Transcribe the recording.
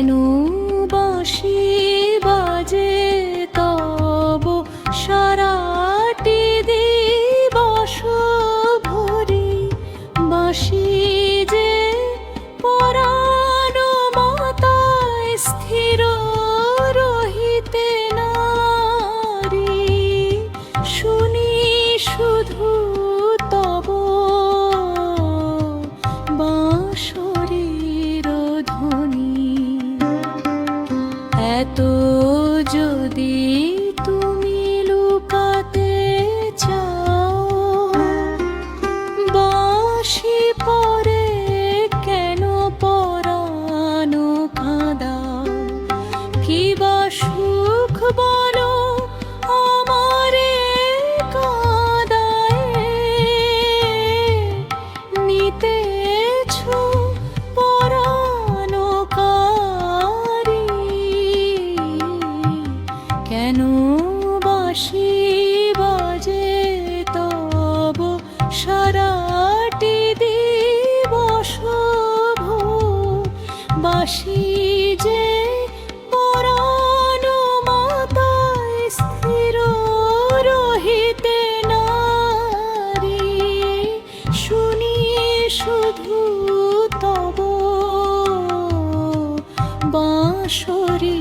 কেন বাঁশি বাজে তব সারাটি দিবস ভরি, বাঁশি যে পরাণ মাতায় স্থির রহিতে নারী, শুনি শুধু তব বাঁশরীর ধ্বনি। এত যদি তুমি লুকাতে চাও, বাঁশি পরে কেন পরাণ কাঁদাও? কি বা সুখ বলো আমারে কাঁদায়, নিতেছ পরাণ কারি। কেন বাঁশি বাজে তব সারাটি দিবস ভোর, বাঁশি যে পরাণ মাতায় স্থির রহিতে নারী, শুনি শুধু তব বাঁশরী।